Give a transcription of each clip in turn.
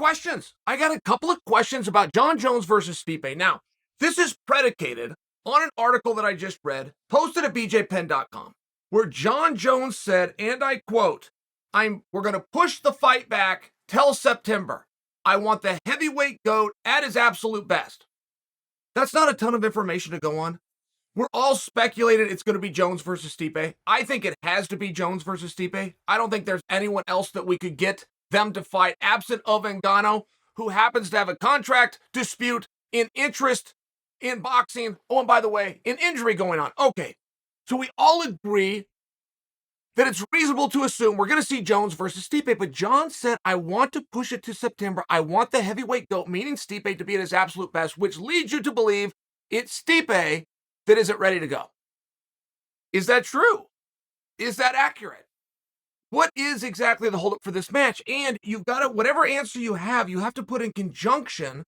questions. I got a couple of questions about Jon Jones versus Stipe. Now, this is predicated on an article that I just read, posted at bjpenn.com, where Jon Jones said, and I quote, we're going to push the fight back till September. I want the heavyweight GOAT at his absolute best. That's not a ton of information to go on. We're all speculating it's going to be Jones versus Stipe. I think it has to be Jones versus Stipe. I don't think there's anyone else that we could get them to fight absent of Ngannou, who happens to have a contract dispute, in interest in boxing. Oh, and by the way, an injury going on. Okay, so we all agree that it's reasonable to assume we're going to see Jones versus Stipe, but Jon said, I want to push it to September. I want the heavyweight GOAT, meaning Stipe, to be at his absolute best, which leads you to believe it's Stipe that isn't ready to go. Is that true? Is that accurate? What is exactly the holdup for this match? And you've got to, whatever answer you have to put in conjunction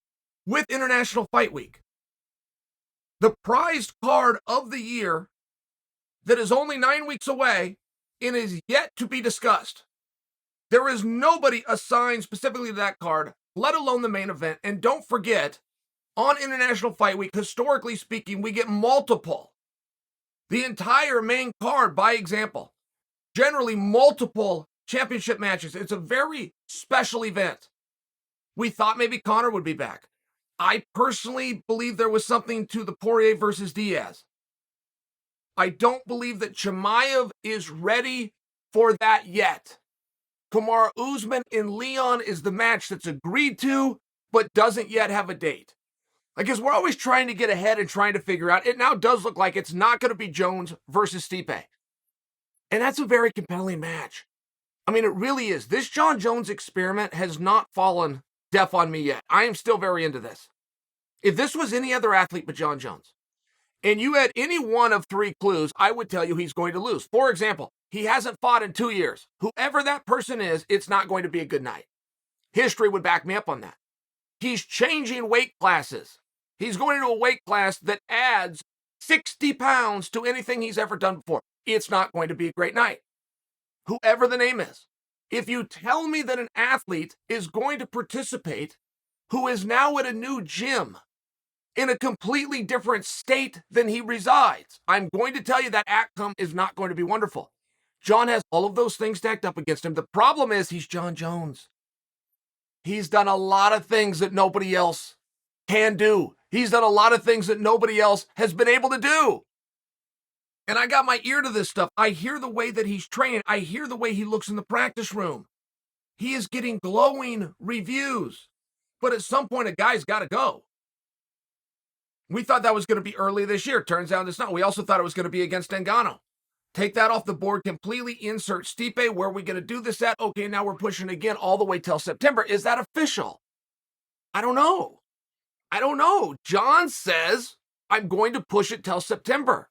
with International Fight Week. The prized card of the year that is only 9 weeks away and is yet to be discussed. There is nobody assigned specifically to that card, let alone the main event. And don't forget, on International Fight Week, historically speaking, we get multiple. The entire main card, by example, generally multiple championship matches. It's a very special event. We thought maybe Conor would be back. I personally believe there was something to the Poirier versus Diaz. I don't believe that Chimaev is ready for that yet. Kamaru Usman and Leon is the match that's agreed to, but doesn't yet have a date. I guess we're always trying to get ahead and trying to figure out. It now does look like it's not going to be Jones versus Stipe. And that's a very compelling match. I mean, it really is. This Jon Jones experiment has not fallen deaf on me yet. I am still very into this. If this was any other athlete but Jon Jones, and you had any one of three clues, I would tell you he's going to lose. For example, he hasn't fought in 2 years. Whoever that person is, it's not going to be a good night. History would back me up on that. He's changing weight classes. He's going into a weight class that adds 60 pounds to anything he's ever done before. It's not going to be a great night. Whoever the name is. If you tell me that an athlete is going to participate who is now at a new gym in a completely different state than he resides, I'm going to tell you that outcome is not going to be wonderful. Jon has all of those things stacked up against him. The problem is he's Jon Jones. He's done a lot of things that nobody else can do. He's done a lot of things that nobody else has been able to do. And I got my ear to this stuff. I hear the way that he's training. I hear the way he looks in the practice room. He is getting glowing reviews. But at some point, a guy's got to go. We thought that was going to be early this year. Turns out it's not. We also thought it was going to be against Ngannou. Take that off the board completely. Insert Stipe. Where are we going to do this at? Okay, now we're pushing again all the way till September. Is that official? I don't know. Jon says, I'm going to push it till September.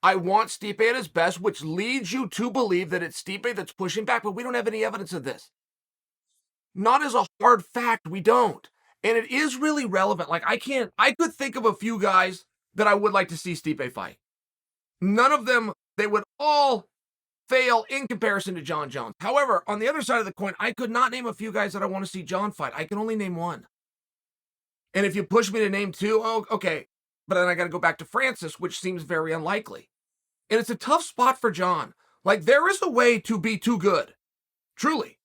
I want Stipe at his best, which leads you to believe that it's Stipe that's pushing back, but we don't have any evidence of this. Not as a hard fact, we don't. And it is really relevant. Like, I could think of a few guys that I would like to see Stipe fight. None of them, they would all fail in comparison to Jon Jones. However, on the other side of the coin, I could not name a few guys that I want to see Jon fight. I can only name one. And if you push me to name two, oh, okay. But then I got to go back to Francis, which seems very unlikely. And it's a tough spot for Jon. Like, there is a way to be too good. Truly.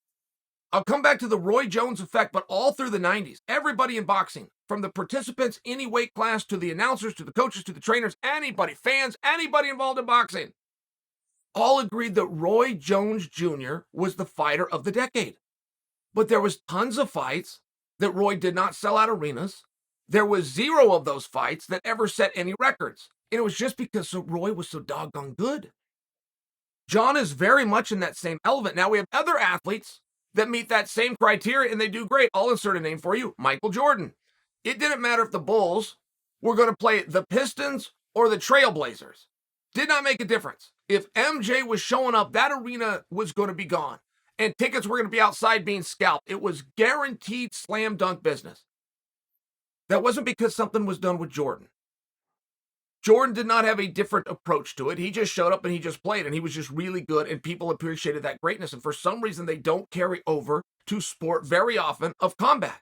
I'll come back to the Roy Jones effect, but all through the 90s, everybody in boxing, from the participants, any weight class, to the announcers, to the coaches, to the trainers, anybody, fans, anybody involved in boxing, all agreed that Roy Jones Jr. was the fighter of the decade. But there was tons of fights that Roy did not sell out arenas. There was zero of those fights that ever set any records. And it was just because Roy was so doggone good. Jon is very much in that same element. Now we have other athletes that meet that same criteria and they do great. I'll insert a name for you, Michael Jordan. It didn't matter if the Bulls were going to play the Pistons or the Trailblazers. Did not make a difference. If MJ was showing up, that arena was going to be gone. And tickets were going to be outside being scalped. It was guaranteed slam dunk business. That wasn't because something was done with Jordan. Jordan did not have a different approach to it. He just showed up and he just played, and he was just really good, and people appreciated that greatness. And for some reason, they don't carry over to sport very often of combat.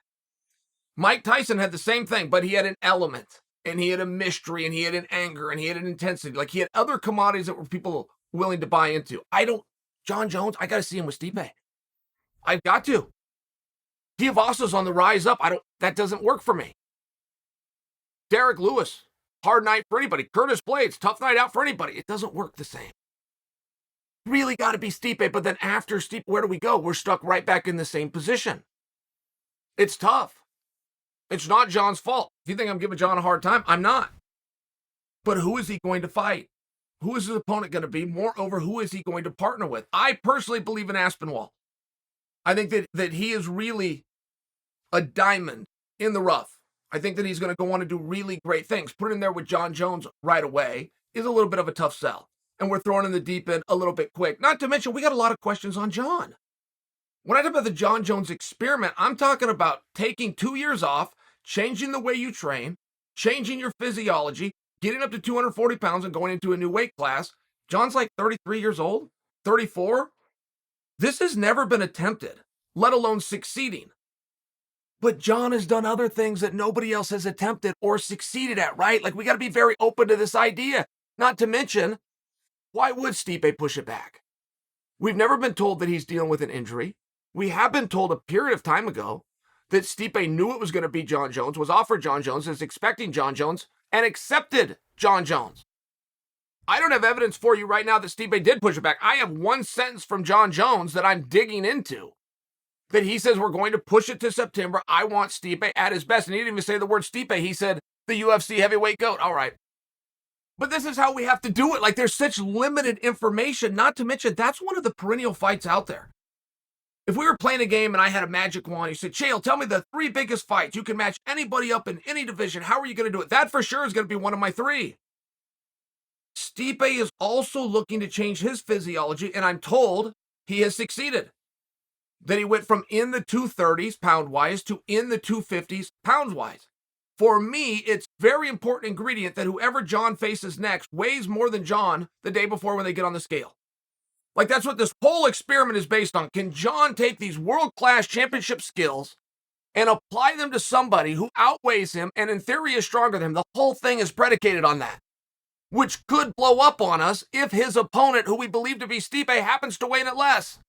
Mike Tyson had the same thing, but he had an element, and he had a mystery, and he had an anger, and he had an intensity. Like, he had other commodities that were people willing to buy into. Jon Jones, I got to see him with Stipe. I've got to. Giovasso's on the rise up. That doesn't work for me. Derek Lewis, hard night for anybody. Curtis Blades, tough night out for anybody. It doesn't work the same. Really got to be Stipe, but then after Stipe, where do we go? We're stuck right back in the same position. It's tough. It's not Jon's fault. If you think I'm giving Jon a hard time, I'm not. But who is he going to fight? Who is his opponent going to be? Moreover, who is he going to partner with? I personally believe in Aspinwall. I think that he is really a diamond in the rough. I think that he's going to go on to do really great things. Put him there with Jon Jones right away is a little bit of a tough sell. And we're throwing in the deep end a little bit quick. Not to mention, we got a lot of questions on Jon. When I talk about the Jon Jones experiment, I'm talking about taking 2 years off, changing the way you train, changing your physiology, getting up to 240 pounds and going into a new weight class. Jon's like 33 years old, 34. This has never been attempted, let alone succeeding. But Jon has done other things that nobody else has attempted or succeeded at, right? Like, we got to be very open to this idea. Not to mention, why would Stipe push it back? We've never been told that he's dealing with an injury. We have been told a period of time ago that Stipe knew it was going to be Jon Jones, was offered Jon Jones, is expecting Jon Jones, and accepted Jon Jones. I don't have evidence for you right now that Stipe did push it back. I have one sentence from Jon Jones that I'm digging into, that he says we're going to push it to September. I want Stipe at his best. And he didn't even say the word Stipe. He said the UFC heavyweight GOAT. All right. But this is how we have to do it. Like, there's such limited information, not to mention that's one of the perennial fights out there. If we were playing a game and I had a magic wand, you said, Chael, tell me the 3 biggest fights. You can match anybody up in any division. How are you going to do it? That for sure is going to be one of my 3. Stipe is also looking to change his physiology, and I'm told he has succeeded. That he went from in the 230s pound-wise to in the 250s pounds-wise. For me, it's very important ingredient that whoever Jon faces next weighs more than Jon the day before when they get on the scale. Like, that's what this whole experiment is based on. Can Jon take these world-class championship skills and apply them to somebody who outweighs him and in theory is stronger than him? The whole thing is predicated on that, which could blow up on us if his opponent, who we believe to be Stipe, happens to weigh in at less.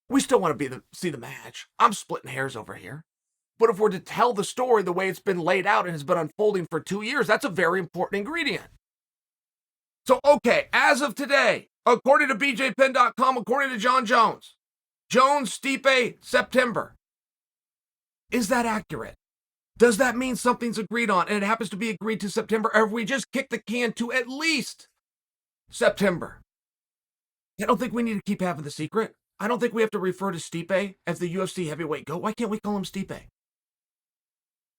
We still want to see the match. I'm splitting hairs over here. But if we're to tell the story the way it's been laid out and has been unfolding for 2 years, that's a very important ingredient. So, okay, as of today, according to BJPenn.com, according to Jon Jones, Stipe, September. Is that accurate? Does that mean something's agreed on and it happens to be agreed to September, or have we just kicked the can to at least September? I don't think we need to keep having the secret. I don't think we have to refer to Stipe as the UFC heavyweight GOAT. Why can't we call him Stipe?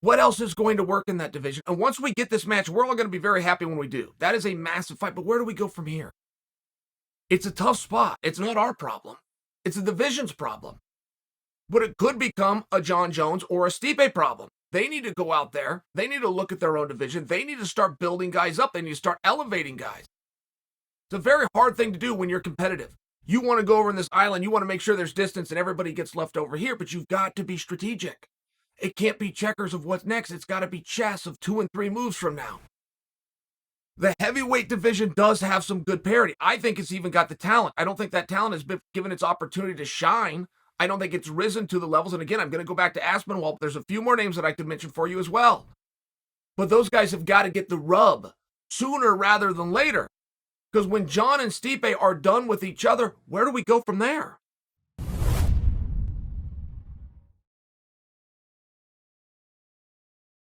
What else is going to work in that division? And once we get this match, we're all going to be very happy when we do. That is a massive fight, but where do we go from here? It's a tough spot. It's not our problem. It's the division's problem. But it could become a Jon Jones or a Stipe problem. They need to go out there. They need to look at their own division. They need to start building guys up. They need to start elevating guys. It's a very hard thing to do when you're competitive. You want to go over in this island. You want to make sure there's distance and everybody gets left over here, but you've got to be strategic. It can't be checkers of what's next. It's got to be chess of 2 and 3 moves from now. The heavyweight division does have some good parity. I think it's even got the talent. I don't think that talent has been given its opportunity to shine. I don't think it's risen to the levels. And again, I'm going to go back to Aspinwall. There's a few more names that I could mention for you as well. But those guys have got to get the rub sooner rather than later. Because when Jon and Stipe are done with each other, where do we go from there?